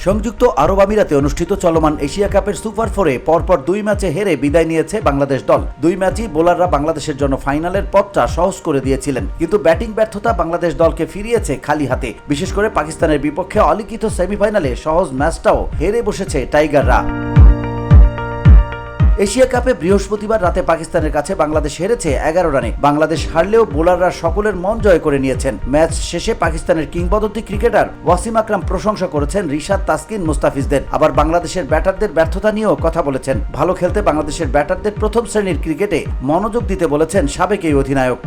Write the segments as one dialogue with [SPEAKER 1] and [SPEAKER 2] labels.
[SPEAKER 1] সংযুক্ত আরব আমিরাতে অনুষ্ঠিত চলমান এশিয়া কাপের সুপার ফোরে পরপর 2 ম্যাচে হেরে বিদায় নিয়েছে বাংলাদেশ দল। 2 ম্যাচই বোলাররা বাংলাদেশের জন্য ফাইনালের পথটা সহজ করে দিয়েছিলেন, কিন্তু ব্যাটিং ব্যর্থতা বাংলাদেশ দলকে ফিরিয়েছে খালি হাতে। বিশেষ করে পাকিস্তানের বিপক্ষে অলিখিত সেমিফাইনালে সহজ ম্যাচটাও হেরে বসেছে টাইগাররা। এশিয়া কাপে বৃহস্পতিবার রাতে পাকিস্তানের কাছে বাংলাদেশ হেরেছে 11 রানে। বাংলাদেশ হারলেও বোলাররা সকলের মন জয় করে নিয়েছেন। ম্যাচ শেষে পাকিস্তানের কিংবদন্তি ক্রিকেটার ওয়াসিম আকরাম প্রশংসা করেছেন রিশাদ, তাসকিন, মুস্তাফিজদের। আবার বাংলাদেশের ব্যাটারদের ব্যর্থতা নিয়েও কথা বলেছেন। ভালো খেলতে বাংলাদেশের ব্যাটারদের প্রথম শ্রেণীর ক্রিকেটে মনোযোগ দিতে বলেছেন সাবেক এই অধিনায়ক।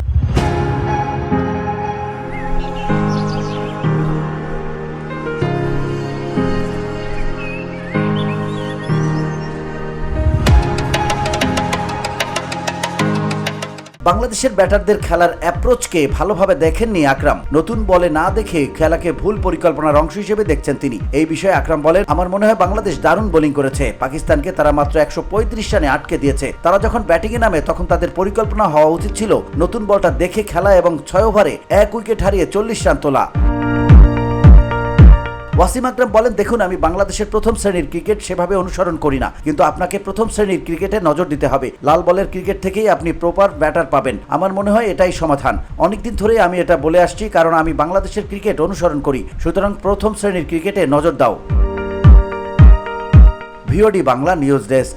[SPEAKER 1] বাংলাদেশের ব্যাটারদের খেলার অ্যাপ্রোচকে ভালোভাবে দেখেননি আকরাম। নতুন বলে না দেখে খেলাকে ভুল পরিকল্পনার অংশ হিসেবে দেখছেন তিনি। এই বিষয়ে আকরাম বলেন, আমার মনে হয় বাংলাদেশ দারুণ বোলিং করেছে। পাকিস্তানকে তারা মাত্র 135 রানে আটকে দিয়েছে। তারা যখন ব্যাটিংয়ে নামে তখন তাদের পরিকল্পনা হওয়া উচিত ছিল নতুন বলটা দেখে খেলা এবং 6 ওভারে 1 উইকেট হারিয়ে 40 রান তোলা। ওয়াসিম আকরাম বলেন, দেখুন, আমি বাংলাদেশের প্রথম শ্রেণীর ক্রিকেট সেভাবে অনুসরণ করি না, কিন্তু আপনাকে প্রথম শ্রেণীর ক্রিকেটে নজর দিতে হবে। লাল বলের ক্রিকেট থেকেই আপনি প্রপার ব্যাটার পাবেন। আমার মনে হয় এটাই সমাধান। অনেকদিন ধরেই আমি এটা বলে আসছি, কারণ আমি বাংলাদেশের ক্রিকেট অনুসরণ করি। সুতরাং প্রথম শ্রেণীর ক্রিকেটে নজর দাও। VOD Bangla news desk.